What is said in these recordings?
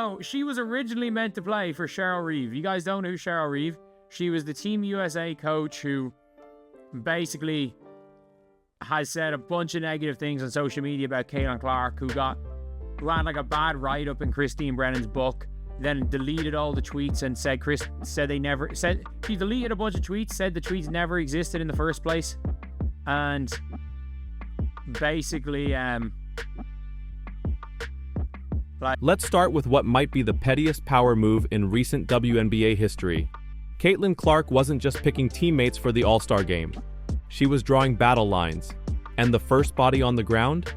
So she was originally meant to play for Cheryl Reeve. You guys don't know who Cheryl Reeve? She was the Team USA coach who basically has said a bunch of negative things on social media about Caitlin Clark, who had like a bad write-up in Christine Brennan's book, then deleted all the tweets and she deleted a bunch of tweets, said the tweets never existed in the first place, and basically Let's start with what might be the pettiest power move in recent WNBA history. Caitlin Clark wasn't just picking teammates for the All-Star game. She was drawing battle lines. And the first body on the ground?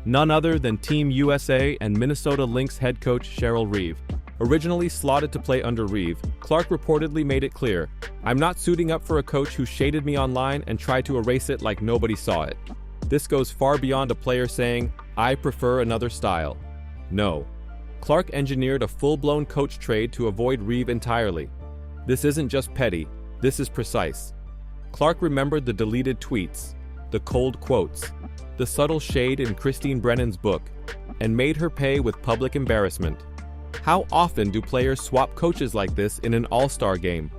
None other than Team USA and Minnesota Lynx head coach Cheryl Reeve. Originally slotted to play under Reeve, Clark reportedly made it clear, "I'm not suiting up for a coach who shaded me online and tried to erase it like nobody saw it." This goes far beyond a player saying, "I prefer another style." No. Clark engineered a full-blown coach trade to avoid Reeve entirely. This isn't just petty, this is precise. Clark remembered the deleted tweets, the cold quotes, the subtle shade in Christine Brennan's book, and made her pay with public embarrassment. How often do players swap coaches like this in an all-star game?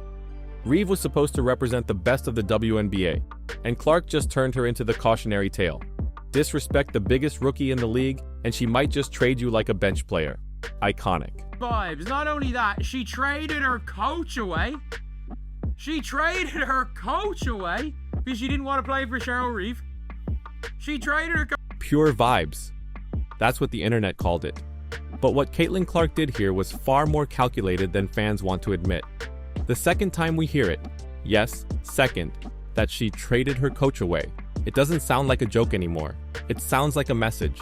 Reeve was supposed to represent the best of the WNBA, and Clark just turned her into the cautionary tale. Disrespect the biggest rookie in the league, and she might just trade you like a bench player. Iconic. Vibes. Not only that, she traded her coach away. Because she didn't want to play for Cheryl Reeve. She traded her Pure vibes. That's what the internet called it. But what Caitlin Clark did here was far more calculated than fans want to admit. The second time we hear it, yes, second, that she traded her coach away, it doesn't sound like a joke anymore. It sounds like a message.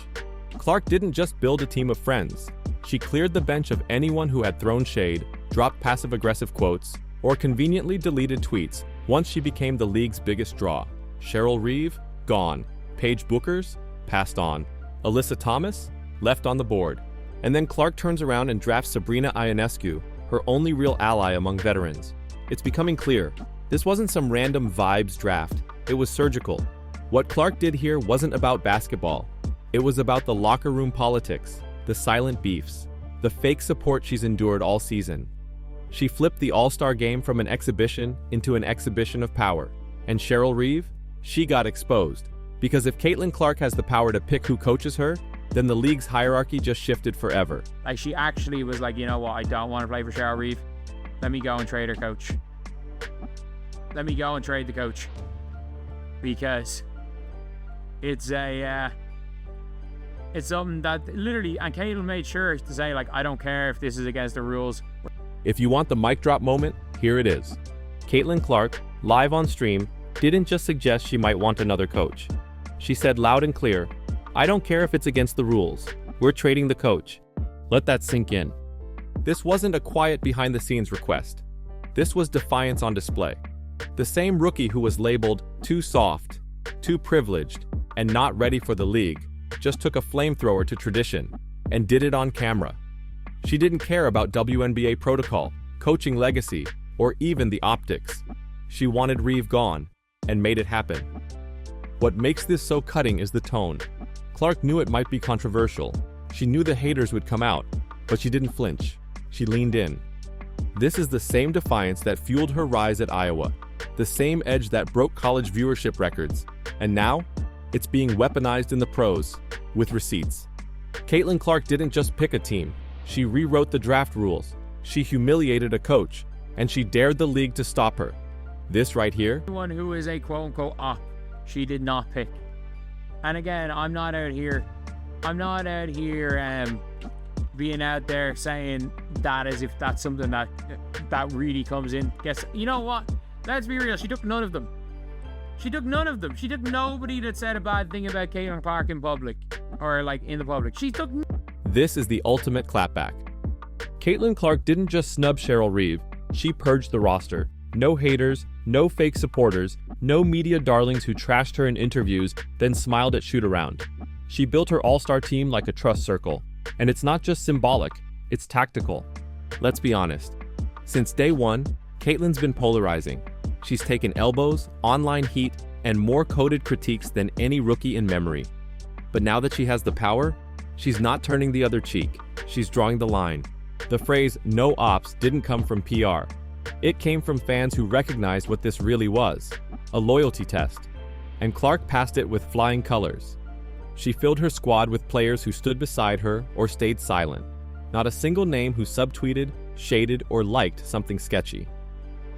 Clark didn't just build a team of friends. She cleared the bench of anyone who had thrown shade, dropped passive-aggressive quotes, or conveniently deleted tweets once she became the league's biggest draw. Cheryl Reeve? Gone. Paige Buchers? Passed on. Alyssa Thomas? Left on the board. And then Clark turns around and drafts Sabrina Ionescu, her only real ally among veterans. It's becoming clear, this wasn't some random vibes draft, it was surgical. What Clark did here wasn't about basketball. It was about the locker room politics, the silent beefs, the fake support she's endured all season. She flipped the All-Star game from an exhibition into an exhibition of power. And Cheryl Reeve? She got exposed. Because if Caitlin Clark has the power to pick who coaches her, then the league's hierarchy just shifted forever. Like, she actually was like, you know what, I don't want to play for Cheryl Reeve. Let me go and trade her coach. Let me go and trade the coach. Because it's something that literally, and Caitlin made sure to say, like, I don't care if this is against the rules. If you want the mic drop moment, here it is. Caitlin Clark, live on stream, didn't just suggest she might want another coach. She said loud and clear, "I don't care if it's against the rules. We're trading the coach." Let that sink in. This wasn't a quiet behind-the-scenes request. This was defiance on display. The same rookie who was labeled too soft, too privileged, and not ready for the league just took a flamethrower to tradition and did it on camera. She didn't care about WNBA protocol, coaching legacy, or even the optics. She wanted Reeve gone and made it happen. What makes this so cutting is the tone. Clark knew it might be controversial. She knew the haters would come out, but she didn't flinch. She leaned in. This is the same defiance that fueled her rise at Iowa, the same edge that broke college viewership records, and now, it's being weaponized in the pros, with receipts. Caitlin Clark didn't just pick a team, she rewrote the draft rules, she humiliated a coach, and she dared the league to stop her. This right here? One who is a quote-unquote op, she did not pick. And again, I'm not out here being out there saying that as if that's something that really comes in. Guess, you know what? Let's be real, she took none of them. She took nobody that said a bad thing about Caitlin Clark in public, or like in the public. This is the ultimate clapback. Caitlin Clark didn't just snub Cheryl Reeve, she purged the roster. No haters, no fake supporters, no media darlings who trashed her in interviews, then smiled at shoot-around. She built her all-star team like a trust circle. And it's not just symbolic, it's tactical. Let's be honest. Since day one, Caitlin's been polarizing. She's taken elbows, online heat, and more coded critiques than any rookie in memory. But now that she has the power, she's not turning the other cheek. She's drawing the line. The phrase "no ops" didn't come from PR. It came from fans who recognized what this really was, a loyalty test. And Clark passed it with flying colors. She filled her squad with players who stood beside her or stayed silent. Not a single name who subtweeted, shaded, or liked something sketchy.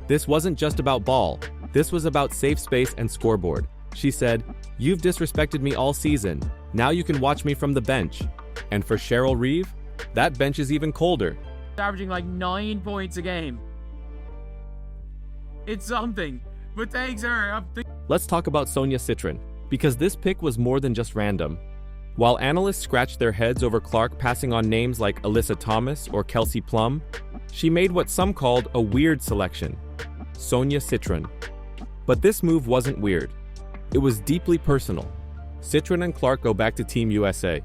This wasn't just about ball. This was about safe space and scoreboard. She said, "You've disrespected me all season. Now you can watch me from the bench." And for Cheryl Reeve, that bench is even colder. Averaging like 9 points a game. It's something, but thanks her. Let's talk about Sonia Citron, because this pick was more than just random. While analysts scratched their heads over Clark passing on names like Alyssa Thomas or Kelsey Plum, she made what some called a weird selection, Sonia Citron. But this move wasn't weird. It was deeply personal. Citron and Clark go back to Team USA.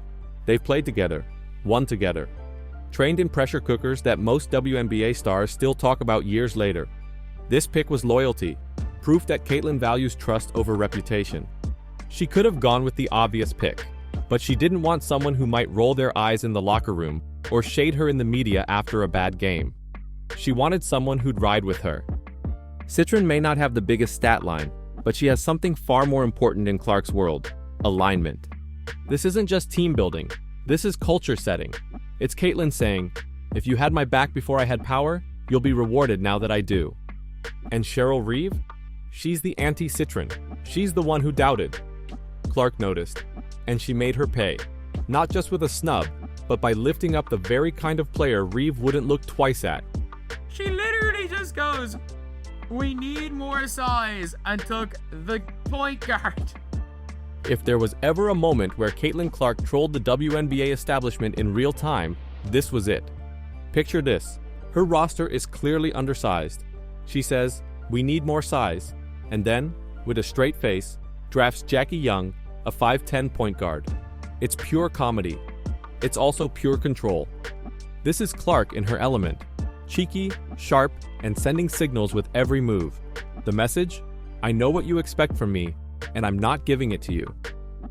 They've played together, won together, trained in pressure cookers that most WNBA stars still talk about years later. This pick was loyalty, proof that Caitlin values trust over reputation. She could have gone with the obvious pick, but she didn't want someone who might roll their eyes in the locker room or shade her in the media after a bad game. She wanted someone who'd ride with her. Citron may not have the biggest stat line, but she has something far more important in Clark's world: alignment. This isn't just team building, this is culture setting. It's Caitlin saying, "If you had my back before I had power, you'll be rewarded now that I do." And Cheryl Reeve? She's the anti-Citron. She's the one who doubted. Clark noticed, and she made her pay. Not just with a snub, but by lifting up the very kind of player Reeve wouldn't look twice at. She literally just goes, "We need more size," and took the point guard. If there was ever a moment where Caitlin Clark trolled the WNBA establishment in real time, this was it. Picture this. Her roster is clearly undersized. She says, "We need more size," and then, with a straight face, drafts Jackie Young, a 5'10" point guard. It's pure comedy. It's also pure control. This is Clark in her element. Cheeky, sharp, and sending signals with every move. The message? I know what you expect from me, and I'm not giving it to you.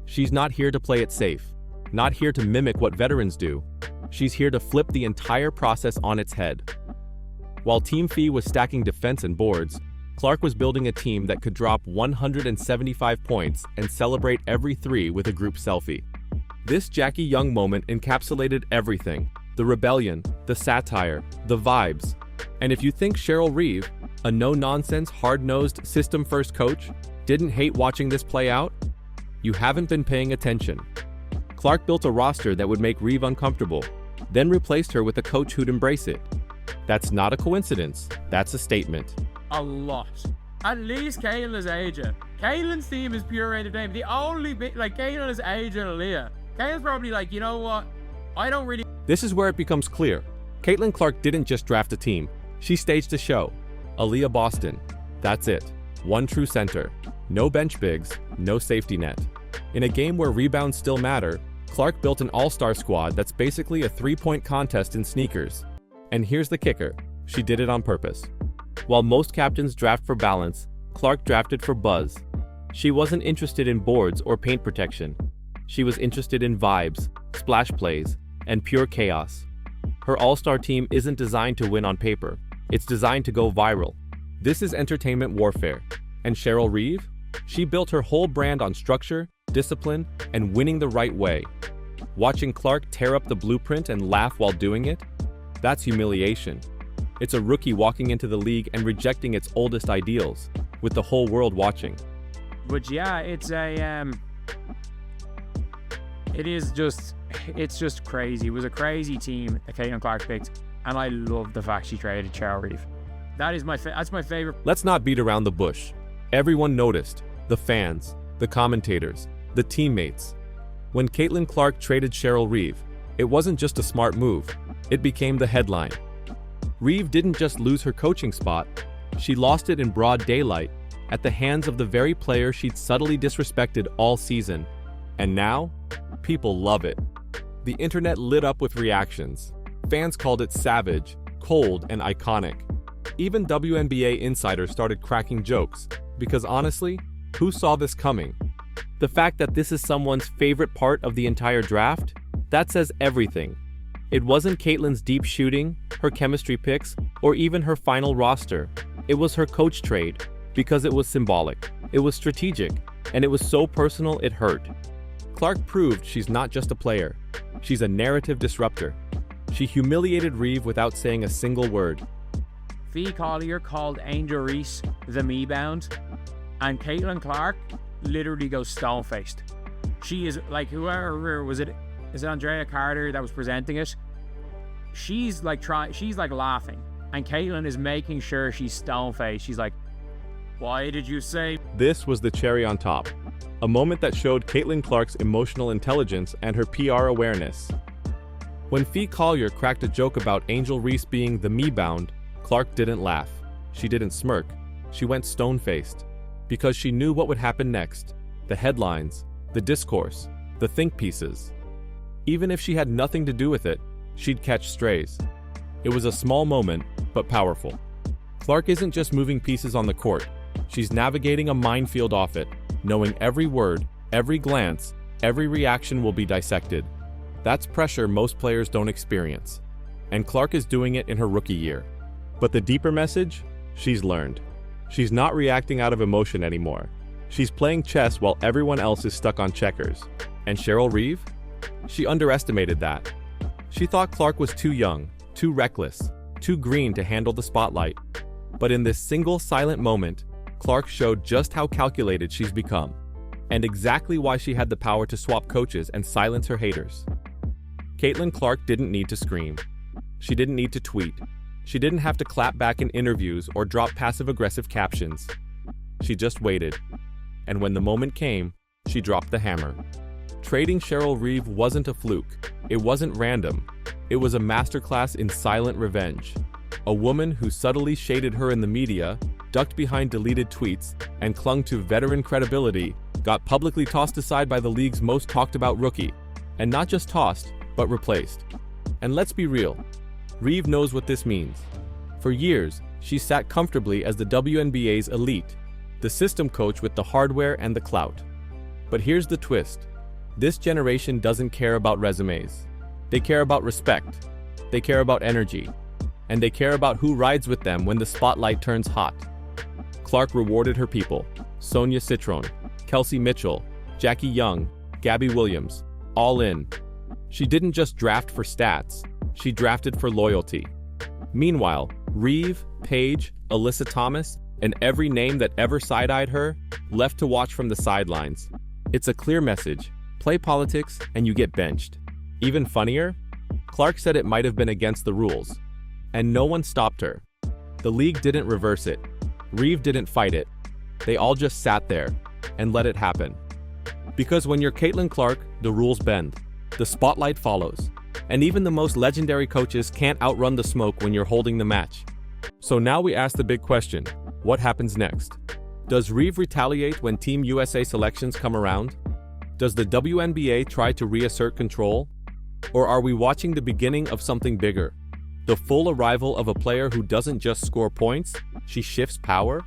She's not here to play it safe, not here to mimic what veterans do. She's here to flip the entire process on its head. While Team Fee was stacking defense and boards, Clark was building a team that could drop 175 points and celebrate every three with a group selfie. This Jackie Young moment encapsulated everything: the rebellion, the satire, the vibes. And if you think Cheryl Reeve, a no-nonsense, hard-nosed, system-first coach, didn't hate watching this play out, you haven't been paying attention. Clark built a roster that would make Reeve uncomfortable, then replaced her with a coach who'd embrace it. That's not a coincidence, that's a statement. A lot. At least Caitlin is aging. Caitlin's team is pure entertainment. The only bit, like, Caitlin is aging Aaliyah. Caitlin's probably like, you know what? I don't really... This is where it becomes clear. Caitlin Clark didn't just draft a team. She staged a show. Aaliyah Boston. That's it. One true center. No bench bigs, no safety net. In a game where rebounds still matter, Clark built an all-star squad that's basically a three-point contest in sneakers. And here's the kicker. She did it on purpose. While most captains draft for balance, Clark drafted for buzz. She wasn't interested in boards or paint protection. She was interested in vibes, splash plays, and pure chaos. Her all-star team isn't designed to win on paper. It's designed to go viral. This is entertainment warfare. And Cheryl Reeve? She built her whole brand on structure, discipline, and winning the right way. Watching Clark tear up the blueprint and laugh while doing it? That's humiliation. It's a rookie walking into the league and rejecting its oldest ideals, with the whole world watching. But yeah, it's just crazy. It was a crazy team that Caitlin Clark picked, and I love the fact she traded Cheryl Reeve. That's my favorite. Let's not beat around the bush. Everyone noticed. The fans, the commentators, the teammates. When Caitlin Clark traded Cheryl Reeve, it wasn't just a smart move. It became the headline. Reeve didn't just lose her coaching spot, she lost it in broad daylight at the hands of the very player she'd subtly disrespected all season. And now, people love it. The internet lit up with reactions. Fans called it savage, cold, and iconic. Even WNBA insiders started cracking jokes, because honestly, who saw this coming? The fact that this is someone's favorite part of the entire draft? That says everything. It wasn't Caitlyn's deep shooting, her chemistry picks, or even her final roster. It was her coach trade, because it was symbolic, it was strategic, and it was so personal it hurt. Clark proved she's not just a player. She's a narrative disruptor. She humiliated Reeve without saying a single word. Fee Collier called Angel Reese the me-bound, and Caitlin Clark literally goes stone-faced. She is like, whoever was it? Is it Andrea Carter that was presenting it? She's like laughing, and Caitlin is making sure she's stone-faced. She's like, "Why did you say?" This was the cherry on top, a moment that showed Caitlin Clark's emotional intelligence and her PR awareness. When Fee Collier cracked a joke about Angel Reese being the me-bound, Clark didn't laugh. She didn't smirk. She went stone-faced, because she knew what would happen next. The headlines, the discourse, the think pieces. Even if she had nothing to do with it, she'd catch strays. It was a small moment, but powerful. Clark isn't just moving pieces on the court. She's navigating a minefield off it, knowing every word, every glance, every reaction will be dissected. That's pressure most players don't experience. And Clark is doing it in her rookie year. But the deeper message? She's learned. She's not reacting out of emotion anymore. She's playing chess while everyone else is stuck on checkers. And Cheryl Reeve? She underestimated that. She thought Clark was too young, too reckless, too green to handle the spotlight. But in this single silent moment, Clark showed just how calculated she's become, and exactly why she had the power to swap coaches and silence her haters. Caitlin Clark didn't need to scream. She didn't need to tweet. She didn't have to clap back in interviews or drop passive-aggressive captions. She just waited. And when the moment came, she dropped the hammer. Trading Cheryl Reeve wasn't a fluke. It wasn't random. It was a masterclass in silent revenge. A woman who subtly shaded her in the media, ducked behind deleted tweets, and clung to veteran credibility, got publicly tossed aside by the league's most talked about rookie. And not just tossed, but replaced. And let's be real, Reeve knows what this means. For years, she sat comfortably as the WNBA's elite, the system coach with the hardware and the clout. But here's the twist. This generation doesn't care about resumes. They care about respect. They care about energy. And they care about who rides with them when the spotlight turns hot. Clark rewarded her people. Sonia Citron, Kelsey Mitchell, Jackie Young, Gabby Williams, all in. She didn't just draft for stats. She drafted for loyalty. Meanwhile, Reeve, Paige, Alyssa Thomas, and every name that ever side-eyed her left to watch from the sidelines. It's a clear message. Play politics and you get benched. Even funnier, Clark said it might have been against the rules. And no one stopped her. The league didn't reverse it. Reeve didn't fight it. They all just sat there and let it happen. Because when you're Caitlin Clark, the rules bend. The spotlight follows. And even the most legendary coaches can't outrun the smoke when you're holding the match. So now we ask the big question, what happens next? Does Reeve retaliate when Team USA selections come around? Does the WNBA try to reassert control? Or are we watching the beginning of something bigger? The full arrival of a player who doesn't just score points, she shifts power?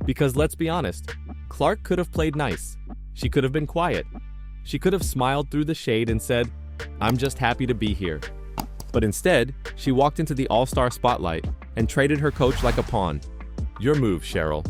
Because let's be honest, Clark could have played nice. She could have been quiet. She could have smiled through the shade and said, "I'm just happy to be here." But instead, she walked into the All-Star spotlight and traded her coach like a pawn. Your move, Cheryl.